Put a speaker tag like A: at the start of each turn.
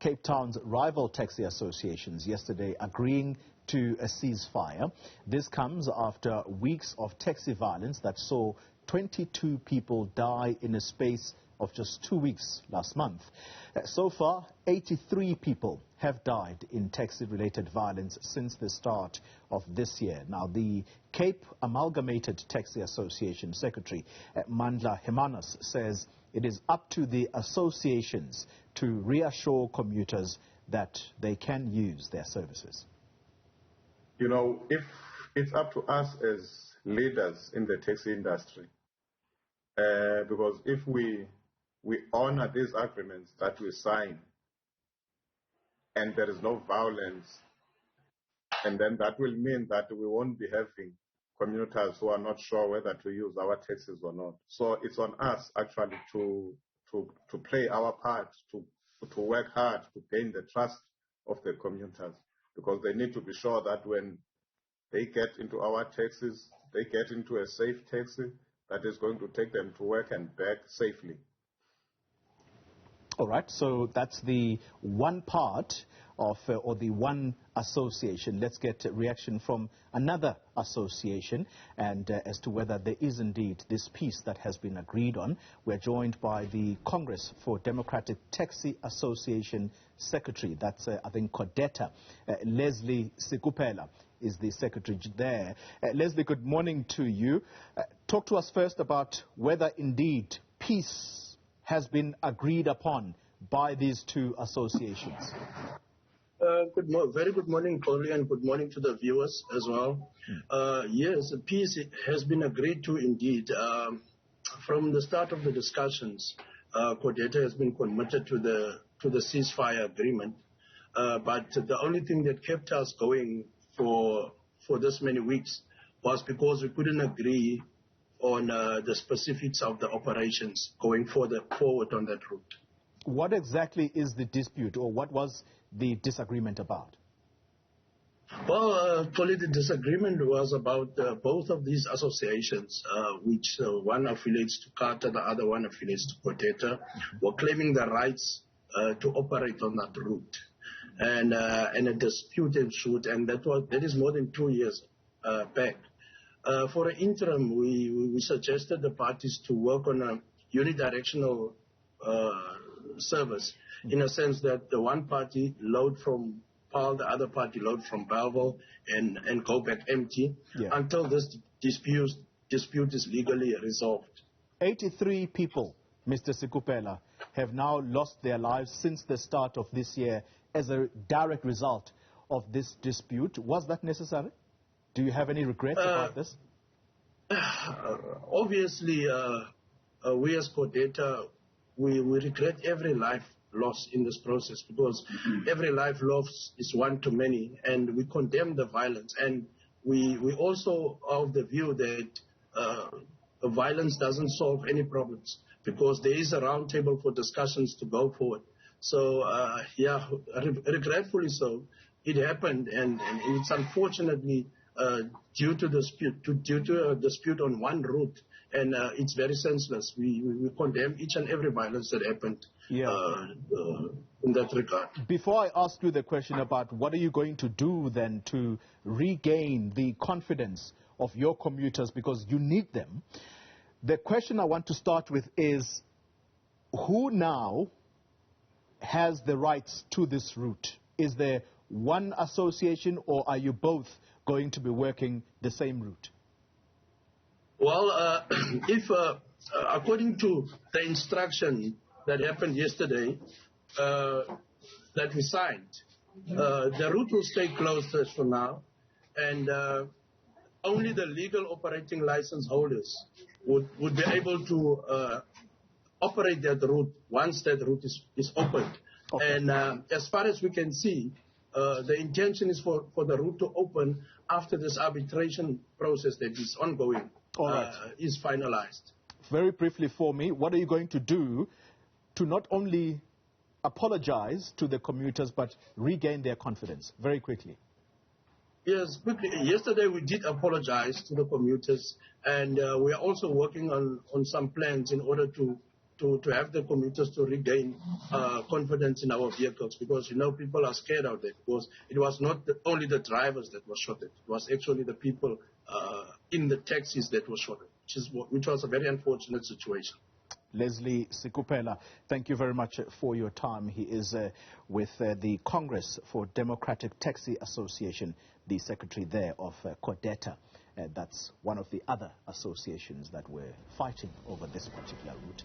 A: Cape Town's rival taxi associations yesterday agreeing to a ceasefire. This comes after weeks of taxi violence that saw 22 people die in a space of just 2 weeks last month. So far, 83 people have died in taxi-related violence since the start of this year. Now, the Cape Amalgamated Taxi Association Secretary, Mandla Hermanus, says it is up to the associations to reassure commuters that they can use their services.
B: You know, if it's up to us as leaders in the taxi industry, because if we honor these agreements that we sign and there is no violence, and then that will mean that we won't be having commuters who are not sure whether to use our taxis or not. So it's on us actually to play our part, to work hard to gain the trust of the commuters, because they need to be sure that when they get into our taxis, they get into a safe taxi that is going to take them to work and back safely.
A: All right, so that's the one part of, or the one association. Let's get a reaction from another association and as to whether there is indeed this piece that has been agreed on. We're joined by the Congress for Democratic Taxi Association Secretary. That's, I think, CODETA. Lesley Sikuphela is the secretary there. Lesley, good morning to you. Talk to us first about whether indeed peace has been agreed upon by these two associations.
C: Very good morning, Corey, and good morning to the viewers as well. Yes, peace has been agreed to indeed. From the start of the discussions, CODETA has been committed to the ceasefire agreement. But the only thing that kept us going for this many weeks was because we couldn't agree on the specifics of the operations going forward on that route.
A: What exactly is the dispute, or what was the disagreement about?
C: Well, the disagreement was about both of these associations, which one affiliates to CATA, the other one affiliates to CODETA, were claiming the rights to operate on that route. And a dispute ensued, and that is more than 2 years back. For an interim, we suggested the parties to work on a unidirectional service, in a sense that the one party load from Paarl, the other party load from Bellville, and go back empty until this dispute is legally resolved. 83
A: people, Mr. Sikuphela, have now lost their lives since the start of this year as a direct result of this dispute. Was that necessary? Do you have any regrets about this?
C: Obviously, we as CODETA, we regret every life lost in this process, because every life lost is one too many, and we condemn the violence. And we also are of the view that violence doesn't solve any problems, because there is a roundtable for discussions to go forward. So, regretfully so, it happened, and it's unfortunately due to a dispute on one route, and it's very senseless. We condemn each and every violence that happened in that regard.
A: Before I ask you the question about what are you going to do then to regain the confidence of your commuters, because you need them, the question I want to start with is, who now has the rights to this route? Is there one association, or are you both going to be working the same route?
C: Well, according to the instruction that happened yesterday, that we signed, the route will stay closed as for now, and only the legal operating license holders would be able to operate that route once that route is opened. Okay. And as far as we can see, the intention is for the route to open after this arbitration process that is ongoing is finalized.
A: Very briefly for me, what are you going to do to not only apologize to the commuters but regain their confidence? Very quickly.
C: Yes, quickly. Yesterday we did apologize to the commuters, and we are also working on some plans in order to to have the commuters to regain confidence in our vehicles, because, you know, people are scared out there, because it was not only the drivers that were shot at, it was actually the people in the taxis that were shot at, which was a very unfortunate situation.
A: Lesley Sikuphela, thank you very much for your time. He is with the Congress for Democratic Taxi Association, the secretary there of CODETA. That's one of the other associations that were fighting over this particular route.